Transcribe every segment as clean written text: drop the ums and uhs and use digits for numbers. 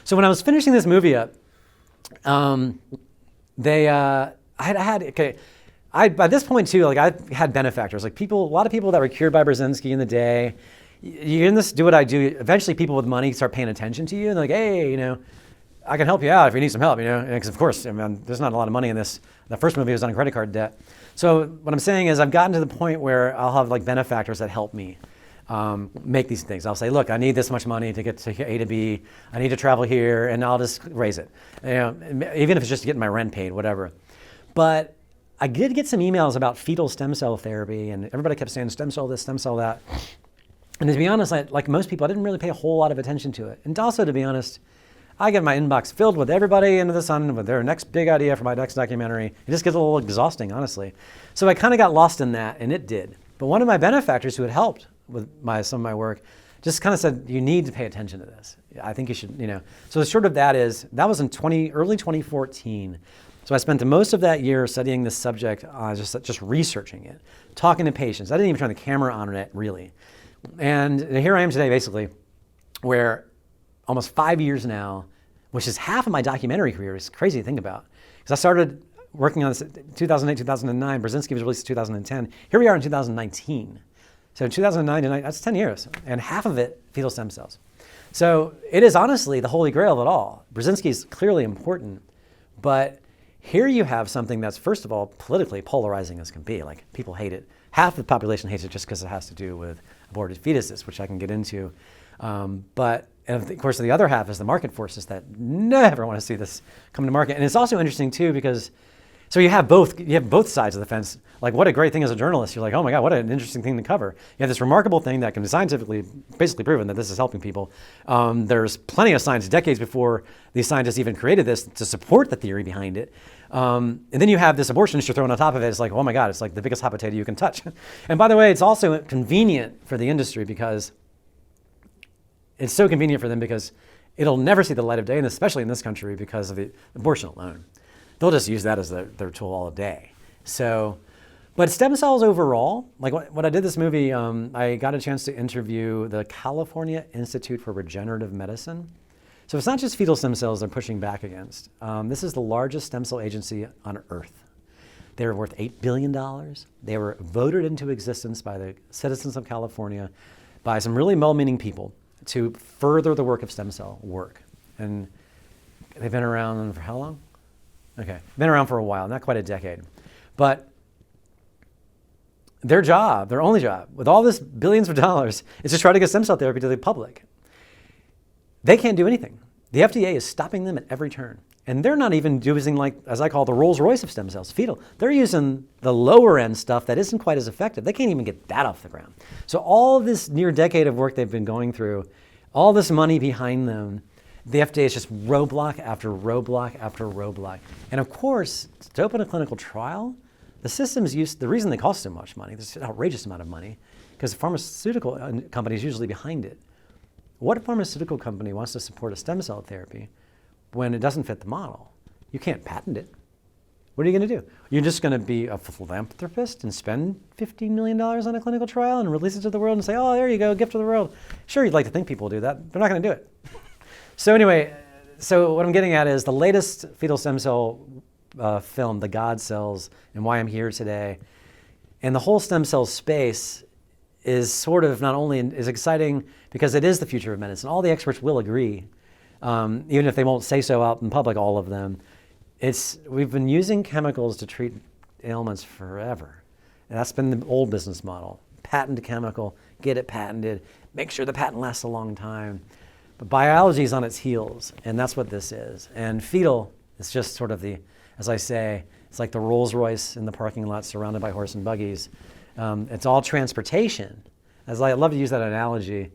So when I was finishing this movie up, by this point too, like I had benefactors, like a lot of people that were cured by Burzynski in the day. You're in this, do what I do. Eventually people with money start paying attention to you and they're like, hey, I can help you out if you need some help, because of course, there's not a lot of money in this. The first movie was on credit card debt. So what I'm saying is I've gotten to the point where I'll have like benefactors that help me make these things. I'll say, look, I need this much money to get to A to B. I need to travel here, and I'll just raise it. Even if it's just getting my rent paid, whatever. But I did get some emails about fetal stem cell therapy, and everybody kept saying stem cell this, stem cell that. And to be honest, like most people, I didn't really pay a whole lot of attention to it. And also, to be honest, I get my inbox filled with everybody under the sun with their next big idea for my next documentary. It just gets a little exhausting, honestly. So I kind of got lost in that, and it did. But one of my benefactors who had helped with some of my work just kind of said, you need to pay attention to this. I think you should, So the short of that was in early 2014. So I spent the most of that year studying this subject, just researching it, talking to patients. I didn't even turn the camera on it, really. And here I am today, basically, where almost 5 years now, which is half of my documentary career. It's crazy to think about. Because I started working on this in 2008, 2009. Burzynski was released in 2010. Here we are in 2019. So 2009 to 9, that's 10 years. And half of it, fetal stem cells. So it is honestly the holy grail of it all. Burzynski is clearly important, but here you have something that's, first of all, politically polarizing as can be. Like, people hate it. Half the population hates it just because it has to do with aborted fetuses, which I can get into. But of course, the other half is the market forces that never want to see this come to market. And it's also interesting too, because so you have both sides of the fence. Like, what a great thing as a journalist. You're like, oh my God, what an interesting thing to cover. You have this remarkable thing that can be scientifically basically proven that this is helping people. There's plenty of science, decades before these scientists even created this, to support the theory behind it. And then you have this abortionist you're throwing on top of it. It's like, oh my God, it's like the biggest hot potato you can touch. And by the way, it's also convenient for the industry because it's so convenient for them because it'll never see the light of day, and especially in this country because of the abortion alone. They'll just use that as their tool all day. So, but stem cells overall, like when I did this movie, I got a chance to interview the California Institute for Regenerative Medicine. So it's not just fetal stem cells they're pushing back against. This is the largest stem cell agency on earth. They're worth $8 billion. They were voted into existence by the citizens of California by some really well-meaning people to further the work of stem cell work. And they've been around for how long? Okay, been around for a while, not quite a decade. But their only job, with all this billions of dollars, is to try to get stem cell therapy to the public. They can't do anything. The FDA is stopping them at every turn. And they're not even using, like, as I call the Rolls Royce of stem cells, fetal. They're using the lower end stuff that isn't quite as effective. They can't even get that off the ground. So all this near decade of work they've been going through, all this money behind them, the FDA is just roadblock after roadblock after roadblock. And of course, to open a clinical trial, the reason they cost so much money, there's an outrageous amount of money, because the pharmaceutical company is usually behind it. What pharmaceutical company wants to support a stem cell therapy when it doesn't fit the model? You can't patent it. What are you going to do? You're just going to be a philanthropist and spend $15 million on a clinical trial and release it to the world and say, oh, there you go, gift to the world. Sure, you'd like to think people will do that. They're not going to do it. So anyway, what I'm getting at is the latest fetal stem cell film, The God Cells, and why I'm here today. And the whole stem cell space is sort of not only is exciting because it is the future of medicine. All the experts will agree, even if they won't say so out in public, all of them. We've been using chemicals to treat ailments forever. And that's been the old business model. Patent a chemical, get it patented, make sure the patent lasts a long time. But biology is on its heels, and that's what this is. And fetal is just sort of as I say, it's like the Rolls Royce in the parking lot surrounded by horse and buggies. It's all transportation. As I love to use that analogy.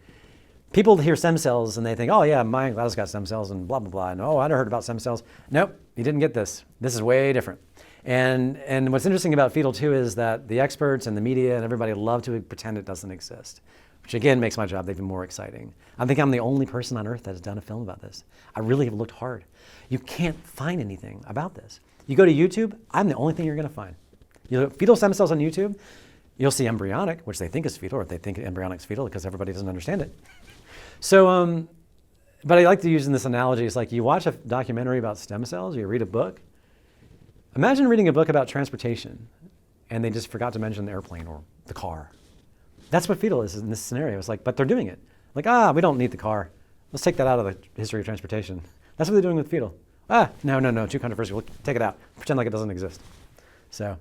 People hear stem cells and they think, oh yeah, my gladys got stem cells and blah, blah, blah. And oh, I never heard about stem cells. Nope, you didn't get this. This is way different. And what's interesting about fetal too is that the experts and the media and everybody love to pretend it doesn't exist, which again makes my job even more exciting. I think I'm the only person on earth that has done a film about this. I really have looked hard. You can't find anything about this. You go to YouTube, I'm the only thing you're gonna find. You look fetal stem cells on YouTube, you'll see embryonic, which they think is fetal, or they think embryonic is fetal because everybody doesn't understand it. So But I like to use in this analogy, it's like you watch a documentary about stem cells, or you read a book. Imagine reading a book about transportation and they just forgot to mention the airplane or the car. That's what Fetal is in this scenario. It's like, but they're doing it. Like, we don't need the car. Let's take that out of the history of transportation. That's what they're doing with Fetal. No, too controversial. We'll take it out. Pretend like it doesn't exist. So.